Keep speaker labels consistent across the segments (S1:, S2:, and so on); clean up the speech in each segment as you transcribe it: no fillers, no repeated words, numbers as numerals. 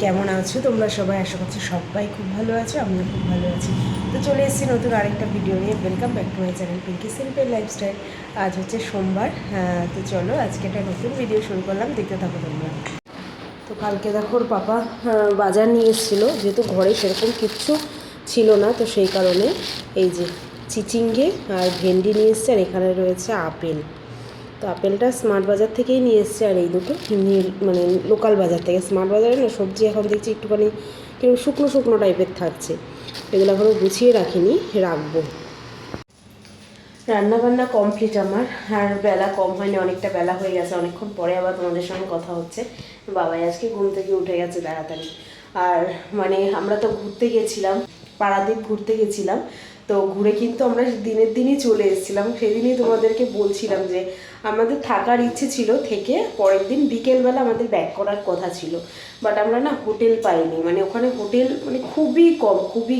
S1: কেমন আছো তোমরা সবাই? আশা করছি সবাই খুব ভালো আছো, আমিও খুব ভালো আছি। তো চলে এসেছি নতুন আরেকটা ভিডিও নিয়ে। Welcome back to my channel Pinky simple lifestyle. আজ হচ্ছে সোমবার। তো চলো আজকে একটা নতুন ভিডিও শুরু করলাম, দেখতে থাকো তোমরা। তো কালকে দেখো ওর পাপা বাজার নিয়ে এসেছিলো, যেহেতু ঘরে সেরকম কিচ্ছু ছিল না, তো সেই কারণে এই যে চিচিঙ্গে আর ভেন্ডি নিয়ে এসছে, আর এখানে রয়েছে আপেল। তো আপেলটা স্মার্ট বাজার থেকেই নিয়ে এসছে, আর এই দুটো মানে লোকাল বাজার থেকে। স্মার্ট বাজারে না সবজি এখন দেখছি একটুখানি কেউ শুকনো শুকনো টাইপের থাকছে, এগুলো এখনও গুছিয়ে রাখিনি, রাখবো। রান্নাবান্না কমপ্লিট আমার, আর বেলা কম হয়নি, অনেকটা বেলা হয়ে গেছে। অনেকক্ষণ পরে আবার তোমাদের সঙ্গে কথা হচ্ছে। বাবাই আজকে ঘুম থেকে উঠে গেছে তাড়াতাড়ি। আর মানে আমরা তো ঘুরতে গেছিলাম, পারাদ্বীপ ঘুরতে গেছিলাম। তো ঘুরে কিন্তু আমরা দিনের দিনই চলে এসেছিলাম। সেদিনই তোমাদেরকে বলছিলাম যে আমাদের থাকার ইচ্ছে ছিল, থেকে পরের দিন বিকেলবেলা আমাদের ব্যাক করার কথা ছিল। বাট আমরা না হোটেল পাইনি, মানে ওখানে হোটেল মানে খুবই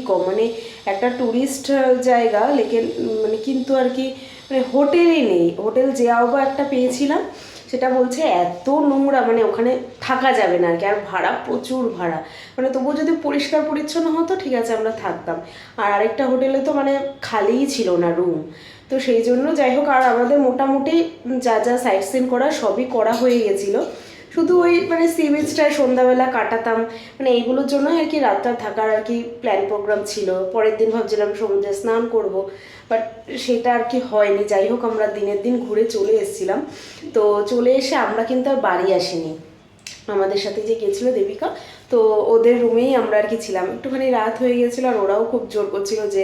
S1: কম, মানে একটা ট্যুরিস্ট জায়গা লেকিন মানে কিন্তু আর কি মানে হোটেলই নেই। হোটেল যেও বা একটা পেয়েছিলাম, সেটা বলছে এত নোংরা, মানে ওখানে থাকা যাবে না আর কি। আর ভাড়া প্রচুর ভাড়া, মানে তবুও যদি পরিষ্কার পরিচ্ছন্ন হতো ঠিক আছে আমরা থাকতাম। আর আরেকটা হোটেলে তো মানে খালিই ছিল না রুম। তো সেই জন্য যাই হোক, আর আমাদের মোটামুটি যা যা সাইট সিন করা সবই করা হয়ে গেছিলো। শুধু ওই মানে সি বিচটায় সন্ধ্যাবেলা কাটাতাম, মানে এইগুলোর জন্যই আর কি রাতটা থাকার আর কি প্ল্যান প্রোগ্রাম ছিল। পরের দিন ভাবছিলাম সমুদ্রে স্নান করব, বাট সেটা আর কি হয়নি। যাই হোক আমরা দিনের দিন ঘুরে চলে এসেছিলাম। তো চলে এসে আমরা কিন্তু আর বাড়ি আসিনি, আমাদের সাথে যে গেছিলো দেবিকা, তো ওদের রুমেই আমরা আর কি ছিলাম। একটুখানি রাত হয়ে গেছিলো, আর ওরাও খুব জোর করছিল যে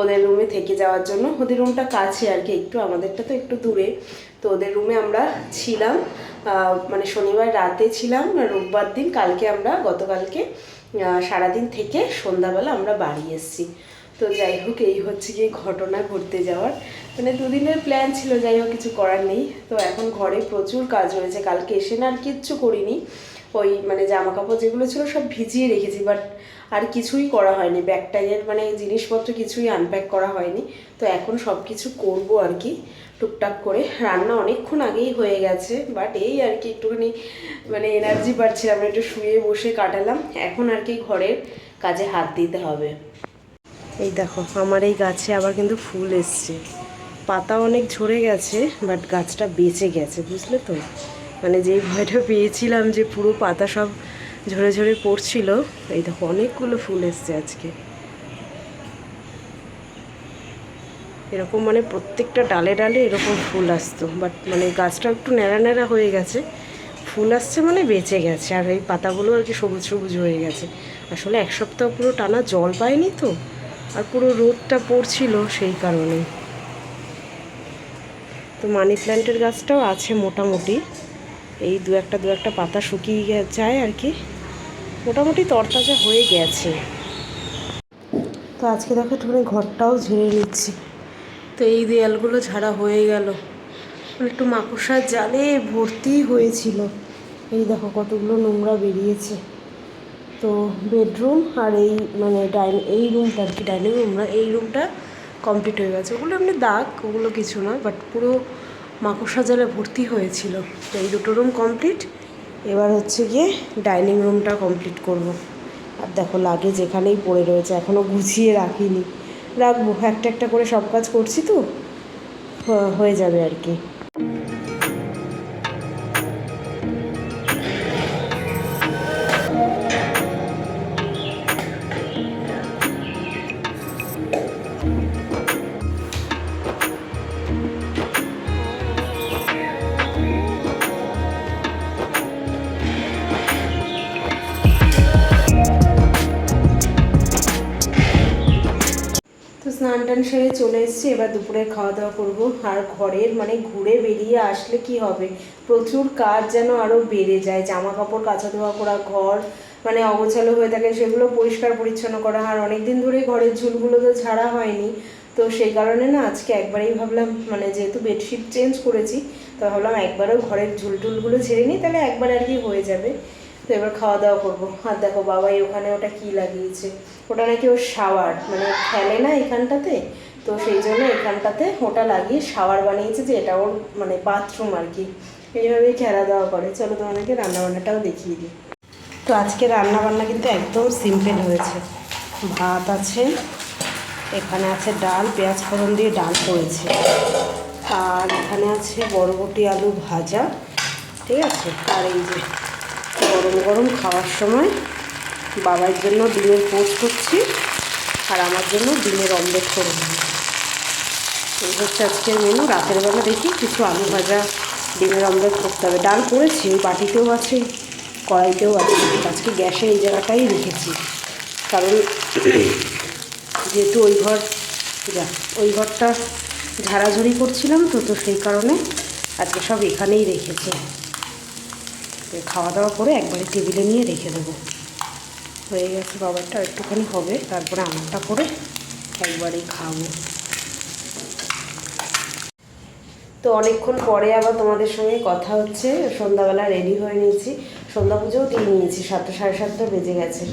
S1: ওদের রুমে থেকে যাওয়ার জন্য। ওদের রুমটা কাছে আর কি একটু, আমাদেরটা তো একটু দূরে। তো ওদের রুমে আমরা ছিলাম, মানে শনিবার রাতে ছিলাম, রোববার দিন কালকে আমরা গতকালকে সারাদিন থেকে সন্ধ্যাবেলা আমরা বাড়ি এসেছি। তো যাই হোক এই হচ্ছে গিয়ে ঘটনা ঘুরতে যাওয়ার, মানে দুদিনের প্ল্যান ছিল, যাই হোক কিছু করার নেই। তো এখন ঘরে প্রচুর কাজ রয়েছে, কালকে এসে না আর কিচ্ছু করিনি। ওই মানে জামা কাপড় যেগুলো ছিল সব ভিজিয়ে রেখেছি, বাট আর কিছুই করা হয়নি। ব্যাগটাইয়ের মানে জিনিসপত্র কিছুই আনপ্যাক করা হয়নি। তো এখন সব কিছু করবো আর কি টুকটাক করে। রান্না অনেকক্ষণ আগেই হয়ে গেছে, বাট এই আর কি একটুখানি মানে এনার্জি পাচ্ছিলাম, একটু শুয়ে বসে কাটালাম। এখন আর কি ঘরের কাজে হাত দিতে হবে। এই দেখো আমার এই গাছে আবার কিন্তু ফুল এসছে, পাতা অনেক ঝরে গেছে, বাট গাছটা বেঁচে গেছে, বুঝলে তো। মানে যেই ভয়টা পেয়েছিলাম যে পুরো পাতা সব ঝরে ঝরে পড়ছিল, এই দেখো অনেকগুলো ফুল এসছে আজকে। এরকম মানে প্রত্যেকটা ডালে ডালে এরকম ফুল আসতো, বাট মানে গাছটা একটু ন্যাড়া ন্যাড়া হয়ে গেছে, ফুল আসছে মানে বেঁচে গেছে। আর এই পাতাগুলো আর কি সবুজ সবুজ হয়ে গেছে। আসলে এক সপ্তাহ পুরো টানা জল পায়নি তো, আর পুরো রোদটা পড়ছিল সেই কারণে। তো মানি প্ল্যান্টের গাছটাও আছে মোটামুটি, এই দু একটা পাতা শুকিয়ে যায় আর কি, মোটামুটি তরতাজা হয়ে গেছে। তো আজকে দেখো একটুখানি ঘরটাও ঝেড়ে নিচ্ছি। তো এই দেয়ালগুলো ঝাড়া হয়ে গেল, একটু মাকড়সার জালে ভর্তি হয়েছিল। এই দেখো কতগুলো নোংরা বেরিয়েছে। তো বেডরুম আর এই মানে এই রুমটা আর কি ডাইনিং রুমটা, এই রুমটা কমপ্লিট হয়ে গেছে। ওগুলো এমনি দাগ, ওগুলো কিছু না, বাট পুরো মাকড়সা জালে ভর্তি হয়েছিল। তো এই দুটো রুম কমপ্লিট, এবার হচ্ছে গিয়ে ডাইনিং রুমটা কমপ্লিট করব। আর দেখো লাগে যেখানেই পড়ে রয়েছে, এখনও গুছিয়ে রাখিনি, রাখবো। একটা একটা করে সব কাজ করছি তো হয়ে যাবে আর কি। স্নান টান সেরে চলে এসেছি, এবার দুপুরে খাওয়া দাওয়া করবো। আর ঘরের মানে ঘুরে বেরিয়ে আসলে কি হবে, প্রচুর কাজ যেন আরও বেড়ে যায়। জামা কাপড় কাচা ধোয়া করা, ঘর মানে অগোছালো হয়ে থাকে, সেগুলো পরিষ্কার পরিচ্ছন্ন করা। আর অনেক দিন ধরে ঘরের ঝুলগুলো তো ঝাড়া হয়নি, তো সেই কারণে না আজকে একবারেই ভাবলাম, মানে যেহেতু বেডশিট চেঞ্জ করেছি, তো ভাবলাম একবারেও ঘরের ঝুলটুলগুলো ঝেড়ে নিই, তাহলে একবার আর কি হয়ে যাবে। তো এবার খাওয়া দাওয়া করবো। আর দেখো বাবাই ওখানে ওটা কি লাগিয়েছে, ওটা নাকি ওর শাওয়ার, মানে খেলে না এখানটাতে, তো সেই জন্য এখানটাতে ওটা লাগিয়ে শাওয়ার বানিয়েছে, যে এটা ওর মানে বাথরুম আর কি, এইভাবেই খেলা দাওয়া করে। চলো তোমাদেরকে রান্নাবান্নাটাও দেখিয়ে দিই। তো আজকে রান্না বান্না কিন্তু একদম সিম্পল হয়েছে। ভাত আছে, এখানে আছে ডাল, পেঁয়াজ ফোড়ন দিয়ে ডাল করেছে, আর এখানে আছে বরবটি আলু ভাজা, ঠিক আছে। আর এই যে গরম গরম খাওয়ার সময় বাবার জন্য ডিমের পোস্ট করছি, আর আমার জন্য ডিমের অমলেট করে নেব। এই হচ্ছে আজকের মেনু। রাতের বেলা দেখি কিছু আলু ভাজা, ডিমের অমলেট করতে হবে। ডাল করেছি, ওই বাটিতেও আছে, কড়াইতেও আছে। আজকে গ্যাসে এই জায়গাটাই রেখেছি, কারণ যেহেতু ওই ঘরটা ঝাড়াঝড়ি করছিলাম তো সেই কারণে আজকে সব এখানেই রেখেছি। খাওয়া দাওয়া করে একবারে টেবিলে নিয়ে রেখে দেবো। হয়ে গেছে, বাবারটা একটুখানি হবে, তারপরে আমারটা করে একবারেই খাবো। তো অনেকক্ষণ পরে আবার তোমাদের সঙ্গে কথা হচ্ছে। সন্ধ্যাবেলা রেডি হয়ে নিয়েছি, সন্ধ্যা পুজোও দিয়ে নিয়েছি, 7টা সাড়ে 7টা বেজে গেছে।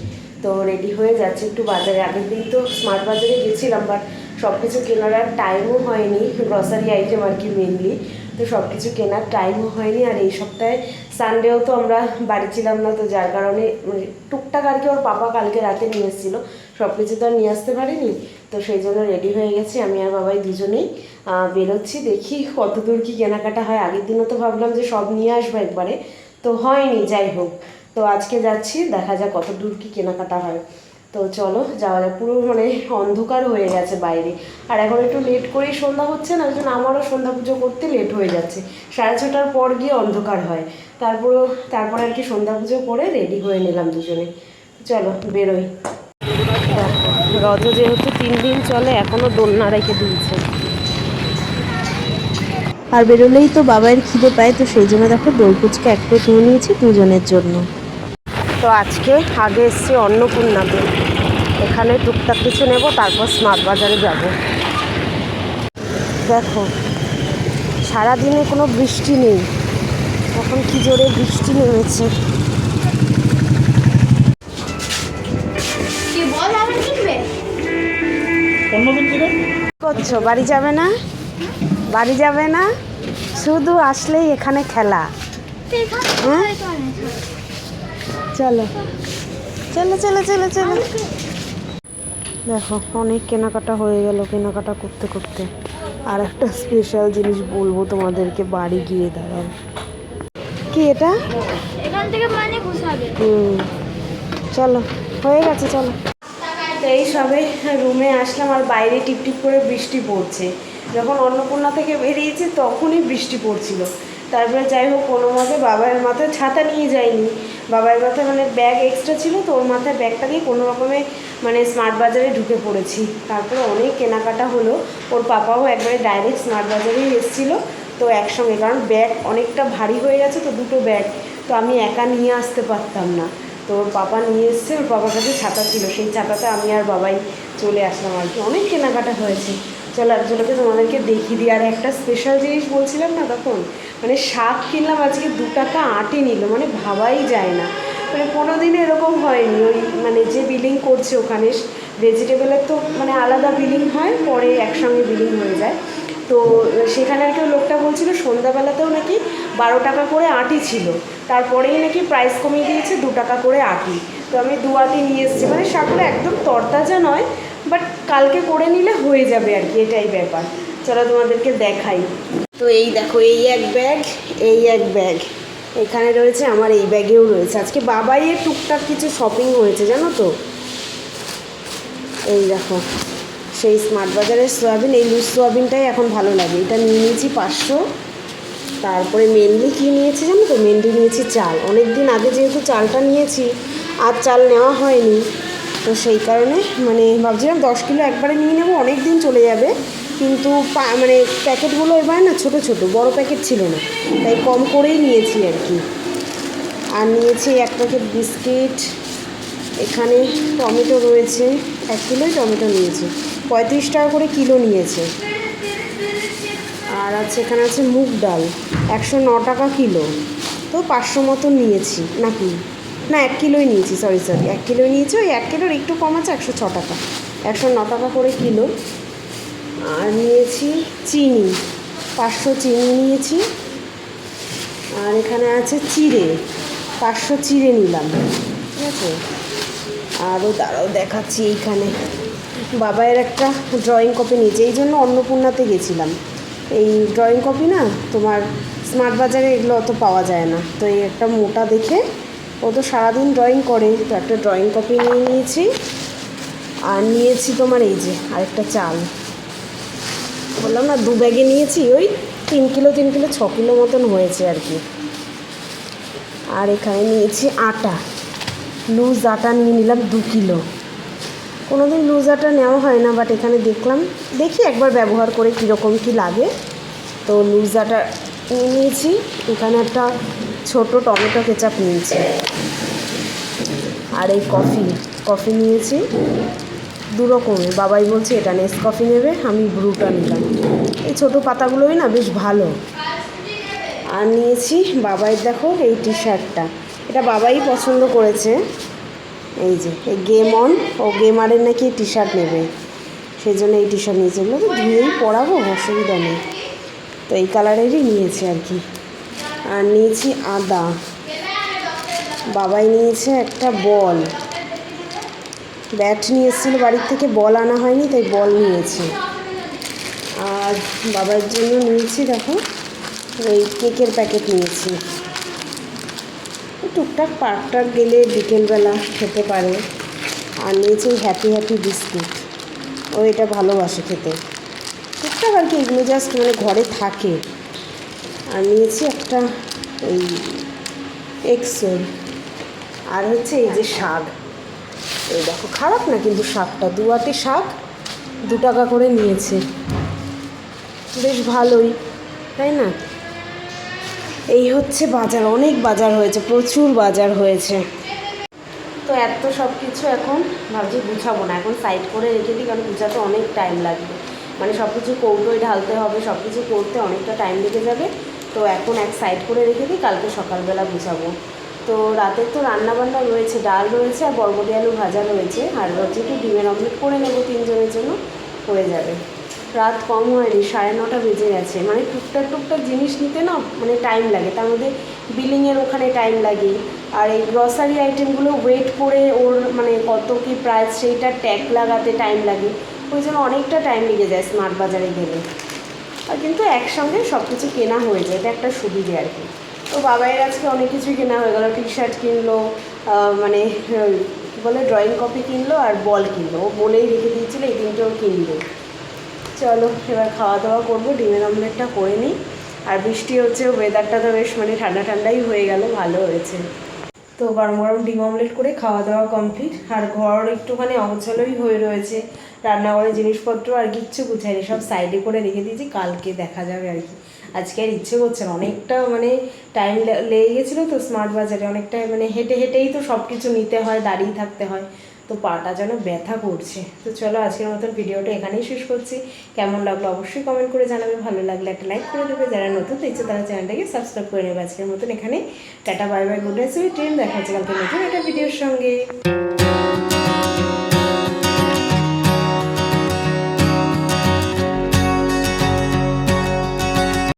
S1: তো রেডি হয়ে যাচ্ছি একটু বাজারে। আগের দিন তো স্মার্ট বাজারে গেছিলাম, বাট সব কিছু কেনার আর টাইমও হয়নি, গ্রসারি আইটেম আর কি মেনলি। তো সব কিছু কেনার টাইমও হয়নি। আর এই সপ্তাহে সানডেও তো আমরা বাড়ি ছিলাম না, তো যার কারণে মানে টুকটাক আর কি ওর পাপা কালকে রাতে নিয়ে এসেছিলো, সব কিছু তো আর নিয়ে আসতে পারিনি। তো সেই জন্য রেডি হয়ে গেছি, আমি আর বাবাই দুজনেই বেরোচ্ছি। দেখি কত দূর কী কেনাকাটা হয়। আগের দিনও তো ভাবলাম যে সব নিয়ে আসবো একবারে, তো হয়নি। যাই হোক, তো আজকে যাচ্ছি, দেখা যাক কত দূর কী কেনাকাটা হয়। তো চলো যাওয়া যাক। পুরো মানে অন্ধকার হয়ে গেছে বাইরে, আর এখন একটু লেট করেই সন্ধ্যা হচ্ছে না, ওই জন্য আমারও সন্ধ্যা পুজো করতে লেট হয়ে যাচ্ছে। 6:30টার পর গিয়ে অন্ধকার হয়, তারপর আর কি সন্ধ্যা পুজো করে রেডি হয়ে নিলাম দুজনে। চলো বেরোই। রথ যেহেতু 3 দিন চলে, এখনও দোলনা রেখে দিয়েছে। আর বেরোলেই তো বাবার খিদে পায়, তো সেই জন্য দেখো দই ফুচকা এক প্লেট নিয়ে নিয়েছি দুজনের জন্য। তো আজকে আগে এসছি অন্নপূর্ণাতে, এখানে টুকটাক কিছু নেব, তারপর স্মার্ট বাজারে যাব। দেখো সারাদিনে কোনো বৃষ্টি নেই, এখন কি জোরে বৃষ্টি নেমেছে। করছো বাড়ি যাবে না? বাড়ি যাবে না? শুধু আসলেই এখানে খেলা। হ্যাঁ চলো চলো চলো চলো চলো। দেখো অনেক কেনাকাটা হয়ে গেল, কেনাকাটা করতে করতে। আর একটা স্পেশাল জিনিস বলবো তোমাদেরকে, বাড়ি গিয়ে দাঁড়াও। কি এটা? এখান থেকে মানে ঘুষাবে। চলো হয়ে গেছে, চলো। তো এই সবে রুমে আসলাম, আর বাইরে টিপটিপ করে বৃষ্টি পড়ছে। যখন অন্নপূর্ণা থেকে বেরিয়েছি তখনই বৃষ্টি পড়ছিল। তারপরে যাই হোক কোনো মতে বাবার মাথায় ছাতা নিয়ে যাইনি, বাবার মাথায় মানে ব্যাগ এক্সট্রা ছিল, তো ওর মাথায় ব্যাগটা দিয়ে কোনো রকমে মানে স্মার্ট বাজারে ঢুকে পড়েছি। তারপরে অনেক কেনাকাটা হলো, ওর পাপাও একবারে ডাইরেক্ট স্মার্ট বাজারেই এসেছিলো, তো একসঙ্গে, কারণ ব্যাগ অনেকটা ভারী হয়ে গেছে, তো দুটো ব্যাগ তো আমি একা নিয়ে আসতে পারতাম না। তো ওর পাপা নিয়ে এসছে, ওর পাপার কাছে ছাতা ছিল, সেই ছাতাতে আমি আর বাবাই চলে আসলাম আর কি। অনেক কেনাকাটা হয়েছে। চলো একজনকে তোমাদেরকে দেখিয়ে দিই। আর একটা স্পেশাল জিনিস বলছিলাম না তখন, মানে শাক কিনলাম আজকে 2 টাকা আটি নিল, মানে ভাবাই যায় না, মানে কোনো দিন এরকম হয়নি। ওই মানে যে বিলিং করছে ওখানে, ভেজিটেবলের তো মানে আলাদা বিলিং হয়, পরে একসঙ্গে বিলিং হয়ে যায়। তো সেখানে আর কি লোকটা বলছিল সন্ধ্যাবেলাতেও নাকি 12 টাকা করে আটি ছিল, তারপরেই নাকি প্রাইস কমিয়ে দিয়েছে 2 টাকা করে আটি। তো আমি 2 আটি নিয়ে এসেছি, মানে শাকগুলো একদম তরতাজা নয়, বাট কালকে করে নিলে হয়ে যাবে আর কি, এটাই ব্যাপার। চলো তোমাদেরকে দেখাই। তো এই দেখো, এই এক ব্যাগ, এই এক ব্যাগ, এখানে রয়েছে, আমার এই ব্যাগেও রয়েছে। আজকে বাবাইয়ের টুকটাক কিছু শপিং হয়েছে জানো তো। এই দেখো সেই স্মার্ট বাজারের সোয়াবিন, এই লুজ সোয়াবিনটাই এখন ভালো লাগে, এটা নিয়ে নিয়েছি 500। তারপরে মেনলি কী নিয়েছি জানো তো, মেনলি নিয়েছি চাল। অনেক দিন আগে যেহেতু চালটা নিয়েছি, আর চাল নেওয়া হয়নি, তো সেই কারণে মানে ভাবছিলাম 10 কিলো একবারে নিয়ে নেবো, অনেক দিন চলে যাবে। কিন্তু মানে প্যাকেটগুলো এবারে না ছোটো ছোটো, বড় প্যাকেট ছিল না, তাই কম করেই নিয়েছি আর কি। আর নিয়েছি 1 প্যাকেট বিস্কিট। এখানে টমেটো রয়েছে, 1 কিলোই টমেটো নিয়েছে, 35 টাকা করে কিলো নিয়েছে। আর আছে এখানে আছে মুগ ডাল, 109 টাকা কিলো, তো 500 মতন নিয়েছি নাকি, না 1 কিলোই নিয়েছি, সরি 1 কিলোই নিয়েছি। ওই 1 কিলোর একটু কম আছে, 106 টাকা, 109 টাকা করে কিলো। আর নিয়েছি চিনি, 500 চিনি নিয়েছি। আর এখানে আছে চিড়ে, 500 চিড়ে নিলাম। আছে। আরও দাঁড়াও দেখাচ্ছি, এইখানে বাবাইয়ের একটা ড্রয়িং কপি নিয়েছে, এই জন্য অন্নপূর্ণাতে গেছিলাম। এই ড্রয়িং কপি না তোমার স্মার্ট বাজারে এগুলো অত পাওয়া যায় না, তো এই একটা মোটা দেখে, ও তো সারাদিন ড্রয়িং করে, তো একটা ড্রয়িং কপি নিয়ে নিয়েছি। আর নিয়েছি তোমার এই যে আরেকটা চাল, বললাম না 2 ব্যাগে নিয়েছি, ওই 3 কিলো 6 কিলো মতন হয়েছে আর কি। আর এখানে নিয়েছি আটা, লুজ আটা নিয়ে নিলাম 2 কিলো। কোনো দিন লুজ আটা নেওয়া হয় না, বাট এখানে দেখি একবার ব্যবহার করে কীরকম কী লাগে, তো লুজ আটা নিয়ে নিয়েছি। এখানে একটা ছোট টমেটো কেচাপ নিয়েছি। আর এই কফি নিয়েছি 2 রকমের, বাবাই বলছে এটা নেসকফি নেবে, আমি ব্রুটা নিলাম। এই ছোটো পাতাগুলোই না বেশ ভালো। আর নিয়েছি বাবাইয়ের, দেখো এই টি শার্টটা, এটা বাবাই পছন্দ করেছে। এই যে এই গেমারের নাকি টি শার্ট নেবে, সেই জন্য এই টি শার্ট নিয়েছে। এগুলো তো ধুয়েই পরাবো, অসুবিধা নেই, তো এই কালারেরই নিয়েছে আর কি। আর নিয়েছি আদা, বাবাই নিয়েছে একটা বল, ব্যাট নিয়ে এসেছিলো বাড়ির থেকে, বল আনা হয়নি তাই বল নিয়েছি। আর বাবার জন্য নিয়েছি দেখো ওই কেকের প্যাকেট নিয়েছি, টুকটাক পার্কটাক গেলে বিকেলবেলা খেতে পারে। আর নিয়েছি হ্যাপি বিস্কুট, ও এটা ভালোবাসে খেতে, টুকটাক আর কি, এগুলো জাস্ট মানে ঘরে থাকে। আর নিয়েছি একটা এই এক্সেল। আর হচ্ছে এই যে শাক, এই দেখো খারাপ না কিন্তু শাকটা, 2 আঁটি শাক 2 টাকা করে নিয়েছে, বেশ ভালোই, তাই না? এই হচ্ছে বাজার, অনেক বাজার হয়েছে, প্রচুর বাজার হয়েছে। তো এত সব কিছু এখন ভাবছি গুছাবো না, এখন সাইড করে রেখে দিই, কারণ গুছাতে অনেক টাইম লাগবে, মানে সব কিছু কৌটোয় ঢালতে হবে, সব কিছু করতে অনেকটা টাইম লেগে যাবে। তো এখন এক সাইড করে রেখে দিই, কালকে সকালবেলা গুছাবো। তো রাতের তো রান্নাবান্না রয়েছে, ডাল রয়েছে আর বরবটি আলু ভাজা রয়েছে, আর হচ্ছে একটু ডিমের অমলেট করে নেবো, 3 জনের জন্য হয়ে যাবে। রাত কম হয়নি, 9:30 বেজে গেছে, মানে টুকটাক জিনিস নিতে না মানে টাইম লাগে, তার মধ্যে বিলিংয়ের ওখানে টাইম লাগে, আর এই গ্রসারি আইটেমগুলো ওয়েট করে ওর মানে কত কী প্রাইস সেইটা ট্যাগ লাগাতে টাইম লাগে, ওই জন্য অনেকটা টাইম লেগে যায় স্মার্ট বাজারে গেলে। আর কিন্তু একসঙ্গে সব কিছু কেনা হয়ে যায়, এটা একটা সুবিধে আর কি। তো বাবাইয়ের আজকে অনেক কিছুই কেনা হয়ে গেলো, টি শার্ট কিনলো, মানে কী বলে ড্রয়িং কপি কিনলো, আর বল কিনলো, ও বলেই রেখে দিয়েছিলো এই 3টেও কিনবে। চলো এবার খাওয়া দাওয়া করবো, ডিমের অমলেটটা করে নিই। আর বৃষ্টি হচ্ছে, ওয়েদারটা তো বেশ মানে ঠান্ডাই হয়ে গেল, ভালো হয়েছে। তো গরম ডিম অমলেট করে খাওয়া দাওয়া কমপ্লিট। আর ঘর একটুখানি অগোছালোই হয়ে রয়েছে, রান্নাঘরের জিনিসপত্র আর কিচ্ছু গুছাইনি, সব সাইডে করে রেখে দিয়েছি, কালকে দেখা যাবে আর কি। আজকে আর ইচ্ছে করছে না, অনেকটা মানে টাইম লেগে গেছিলো তো স্মার্ট বাজারে, অনেকটা মানে হেঁটেই তো সব কিছু নিতে হয়, দাঁড়িয়ে থাকতে হয়, তো পাটা যেন ব্যথা করছে। তো চলো আজকের মতন ভিডিওটা এখানেই শেষ করছি। কেমন লাগলো অবশ্যই কমেন্ট করে জানাবে, ভালো লাগলে একটা লাইক করে দেবে, যারা নতুন দেখছে তারা চ্যানেলটাকে সাবস্ক্রাইব করে নেবে। আজকের মতন এখানে tata, bye bye, good night, sweet dream, দেখা হচ্ছে কালকে নতুন একটা ভিডিওর সঙ্গে।